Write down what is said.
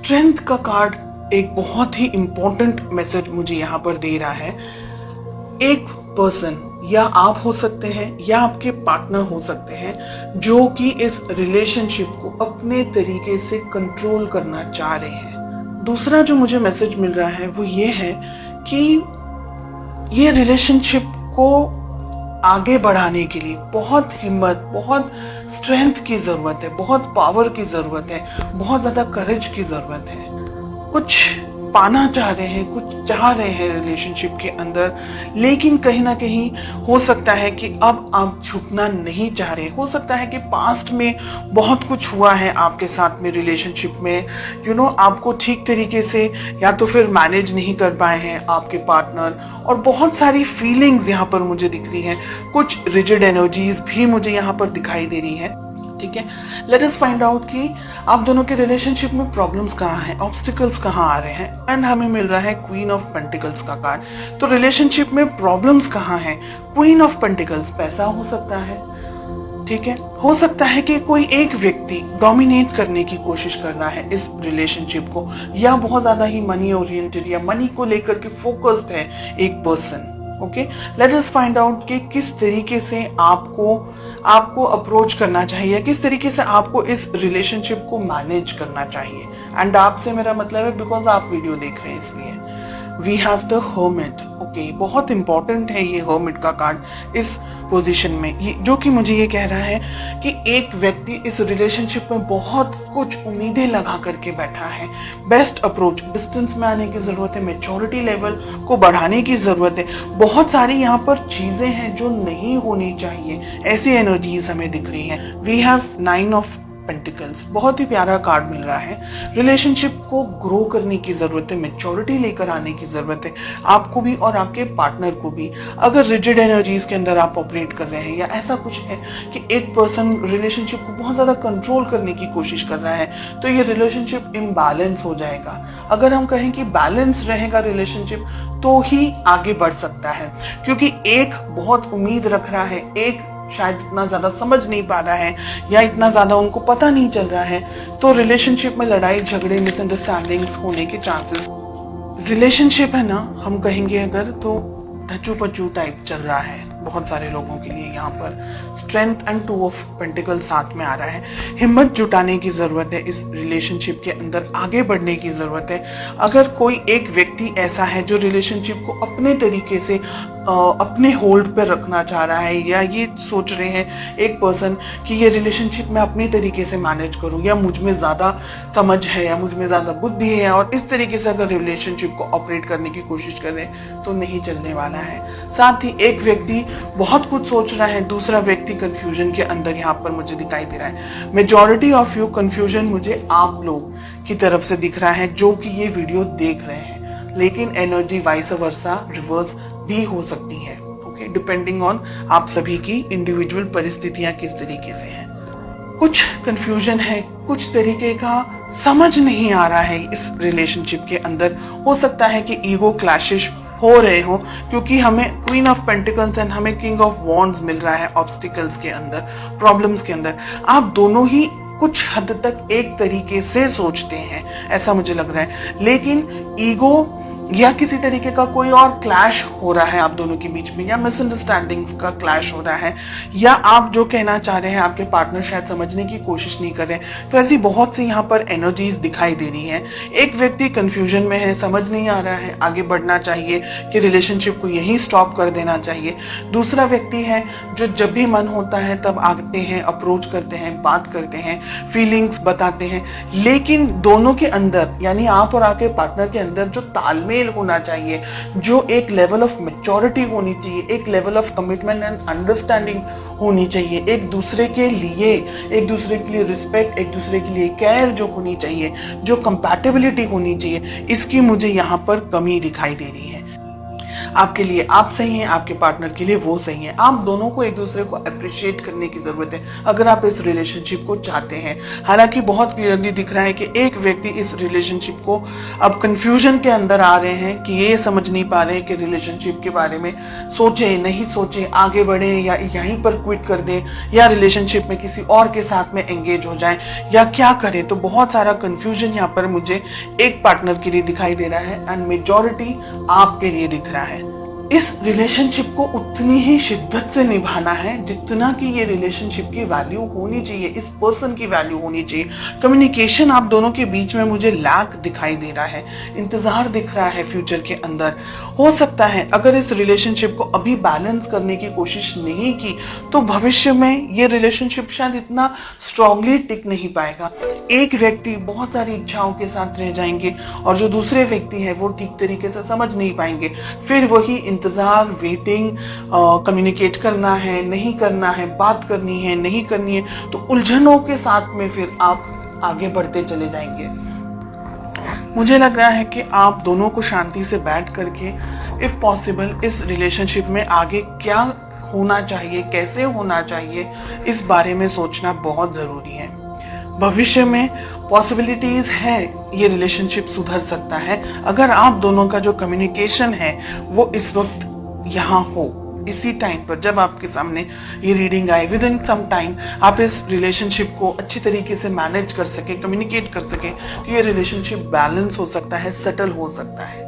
Strength का card एक बहुत ही इंपॉर्टेंट मैसेज मुझे यहाँ पर दे रहा है। एक पर्सन, या आप हो सकते हैं या आपके पार्टनर हो सकते हैं, जो कि इस रिलेशनशिप को अपने तरीके से कंट्रोल करना चाह रहे हैं। दूसरा जो मुझे मैसेज मिल रहा है वो ये है कि ये रिलेशनशिप को आगे बढ़ाने के लिए बहुत हिम्मत, बहुत स्ट्रेंथ की जरूरत है, बहुत पावर की जरूरत है, बहुत ज्यादा करेज की जरूरत है। कुछ पाना चाह रहे हैं, कुछ चाह रहे हैं रिलेशनशिप के अंदर, लेकिन कहीं ना कहीं हो सकता है कि अब आप झुकना नहीं चाह रहे। हो सकता है कि पास्ट में बहुत कुछ हुआ है आपके साथ में रिलेशनशिप में, आपको ठीक तरीके से या तो फिर मैनेज नहीं कर पाए हैं आपके पार्टनर, और बहुत सारी फीलिंग्स यहाँ पर मुझे दिख रही हैं। कुछ रिजिड एनर्जीज भी मुझे यहाँ पर दिखाई दे रही है। ठीक है, लेट अस फाइंड आउट कि आप दोनों के रिलेशनशिप में प्रॉब्लम्स कहाँ हैं, ऑब्स्टिकल्स कहाँ आ रहे हैं। एंड हमें मिल रहा है क्वीन ऑफ पेंटिकल्स का कार्ड। तो रिलेशनशिप में प्रॉब्लम्स कहाँ हैं? क्वीन ऑफ पेंटिकल्स, पैसा हो सकता है, ठीक है, हो सकता है कि कोई एक व्यक्ति डोमिनेट करने की कोशिश कर रहा है इस रिलेशनशिप को, या बहुत ज्यादा ही मनी ओरिएंटेड या मनी को लेकर के फोकस्ड है एक person. Okay, let us find out कि किस तरीके से आपको अप्रोच करना चाहिए, किस तरीके से आपको इस रिलेशनशिप को मैनेज करना चाहिए। एंड आपसे मेरा मतलब है बिकॉज आप वीडियो देख रहे हैं इसलिए। We have the hermit. Okay, बहुत इंपॉर्टेंट है ये हर्मिट का कार्ड इस पोजीशन में, ये जो कि मुझे ये कह रहा है कि एक व्यक्ति इस रिलेशनशिप में बहुत कुछ उम्मीदें लगा करके बैठा है। बेस्ट अप्रोच, डिस्टेंस में आने की जरूरत है, मैच्योरिटी लेवल को बढ़ाने की जरूरत है। बहुत सारी यहाँ पर चीजें हैं जो नहीं होनी चाहिए, ऐसी एनर्जीज हमें दिख रही हैं। वी हैव 9 ऑफ पेंटिकल्स, बहुत ही प्यारा कार्ड मिल रहा है। रिलेशनशिप को ग्रो करने की जरूरत है, मैच्योरिटी लेकर आने की जरूरत है, आपको भी और आपके पार्टनर को भी। अगर रिजिड एनर्जीज के अंदर आप ऑपरेट कर रहे हैं, या ऐसा कुछ है कि एक पर्सन रिलेशनशिप को बहुत ज्यादा कंट्रोल करने की कोशिश कर रहा है, तो ये रिलेशनशिप इम्बैलेंस हो जाएगा। अगर हम कहें कि बैलेंस रहेगा रिलेशनशिप, तो ही आगे बढ़ सकता है, क्योंकि एक बहुत उम्मीद रख रहा है, एक शायद इतना ज्यादा समझ नहीं पा रहा है, या इतना ज्यादा उनको पता नहीं चल रहा है, तो रिलेशनशिप में लड़ाई झगड़े, मिसअंडरस्टैंडिंग्स होने के चांसेस। रिलेशनशिप है ना, हम कहेंगे अगर, तो धचू पचू टाइप चल रहा है बहुत सारे लोगों के लिए। यहाँ पर स्ट्रेंथ एंड 2 ऑफ पेंटिकल साथ में आ रहा है। हिम्मत जुटाने की जरूरत है, इस रिलेशनशिप के अंदर आगे बढ़ने की जरूरत है। अगर कोई एक व्यक्ति ऐसा है जो रिलेशनशिप को अपने तरीके से अपने होल्ड पर रखना चाह रहा है, या ये सोच रहे हैं एक पर्सन कि ये रिलेशनशिप मैं अपने तरीके से मैनेज करूं, या मुझ में ज्यादा समझ है, या मुझ में ज्यादा बुद्धि है, और इस तरीके से अगर रिलेशनशिप को ऑपरेट करने की कोशिश करें तो नहीं चलने वाला है। साथ ही एक व्यक्ति बहुत कुछ सोच रहा है, दूसरा व्यक्ति कंफ्यूजन के अंदर यहाँ पर मुझे दिखाई दे रहा है। मेजॉरिटी ऑफ यू कंफ्यूजन मुझे आप लोग की तरफ से दिख रहा है जो कि ये वीडियो देख रहे हैं, लेकिन एनर्जी वाइस वर्सा रिवर्स भी हो सकती है। ओके, डिपेंडिंग ऑन आप सभी की इंडिविजुअल परिस्थितियां किस तरीके से हैं। कुछ कंफ्यूजन है, कुछ तरीके का समझ नहीं आ रहा है इस रिलेशनशिप के अंदर। हो सकता है कि ईगो क्लैशेस हो रहे हो, क्योंकि हमें क्वीन ऑफ पेंटिकल्स एंड हमें किंग ऑफ वॉन्ड्स मिल रहा है ऑब्स्टिकल्स के अंदर, प्रॉब्लम्स के अंदर। आप दोनों ही कुछ हद तक एक तरीके से सोचते हैं, ऐसा मुझे लग रहा है, लेकिन ईगो या किसी तरीके का कोई और क्लैश हो रहा है आप दोनों के बीच में, या मिसअंडरस्टैंडिंग्स का क्लैश हो रहा है, या आप जो कहना चाह रहे हैं आपके पार्टनर शायद समझने की कोशिश नहीं कर रहे। तो ऐसी बहुत सी यहाँ पर एनर्जीज दिखाई दे रही हैं। एक व्यक्ति कंफ्यूजन में है, समझ नहीं आ रहा है आगे बढ़ना चाहिए कि रिलेशनशिप को यहीं स्टॉप कर देना चाहिए। दूसरा व्यक्ति है जो जब भी मन होता है तब आते हैं, अप्रोच करते हैं, बात करते हैं, फीलिंग्स बताते हैं, लेकिन दोनों के अंदर, यानी आप और आपके पार्टनर के अंदर जो तालमेल होना चाहिए, जो एक लेवल ऑफ मैच्योरिटी होनी चाहिए, एक level of commitment and understanding होनी चाहिए, एक दूसरे के लिए रिस्पेक्ट, एक दूसरे के लिए केयर जो होनी चाहिए, जो कंपैटिबिलिटी होनी चाहिए, इसकी मुझे यहाँ पर कमी दिखाई दे रही है। आपके लिए आप सही हैं, आपके पार्टनर के लिए वो सही है। आप दोनों को एक दूसरे को अप्रिशिएट करने की जरूरत है अगर आप इस रिलेशनशिप को चाहते हैं। हालांकि बहुत क्लियरली दिख रहा है कि एक व्यक्ति इस रिलेशनशिप को अब कंफ्यूजन के अंदर आ रहे हैं कि ये समझ नहीं पा रहे हैं कि रिलेशनशिप के बारे में सोचें नहीं सोचें, आगे बढ़े या यहीं पर क्विट कर दें, या रिलेशनशिप में किसी और के साथ में एंगेज हो जाएं, या क्या करें। तो बहुत सारा कंफ्यूजन यहाँ पर मुझे एक पार्टनर के लिए दिखाई दे रहा है एंड मेजॉरिटी आपके लिए दिख रहा है। इस रिलेशनशिप को उतनी ही शिद्दत से निभाना है जितना कि ये रिलेशनशिप की वैल्यू होनी चाहिए, इस पर्सन की वैल्यू होनी चाहिए। कम्युनिकेशन आप दोनों के बीच में मुझे लैक दिखाई दे रहा है, इंतजार दिख रहा है फ्यूचर के अंदर। हो सकता है अगर इस रिलेशनशिप को अभी बैलेंस करने की कोशिश नहीं की तो भविष्य में ये रिलेशनशिप शायद इतना स्ट्रांगली टिक नहीं पाएगा। एक व्यक्ति बहुत सारी इच्छाओं के साथ रह जाएंगे और जो दूसरे व्यक्ति है वो ठीक तरीके से समझ नहीं पाएंगे। फिर वही इंतजार, वेटिंग, कम्युनिकेट करना है नहीं करना है, बात करनी है नहीं करनी है, तो उलझनों के साथ में फिर आप आगे बढ़ते चले जाएंगे। मुझे लग रहा है कि आप दोनों को शांति से बैठ करके इफ पॉसिबल इस रिलेशनशिप में आगे क्या होना चाहिए, कैसे होना चाहिए, इस बारे में सोचना बहुत जरूरी है। भविष्य में पॉसिबिलिटीज है ये रिलेशनशिप सुधर सकता है अगर आप दोनों का जो कम्युनिकेशन है वो इस वक्त यहाँ हो। इसी टाइम पर जब आपके सामने ये रीडिंग आए, विद इन सम टाइम आप इस रिलेशनशिप को अच्छी तरीके से मैनेज कर सके, कम्युनिकेट कर सके, तो ये रिलेशनशिप बैलेंस हो सकता है, सेटल हो सकता है।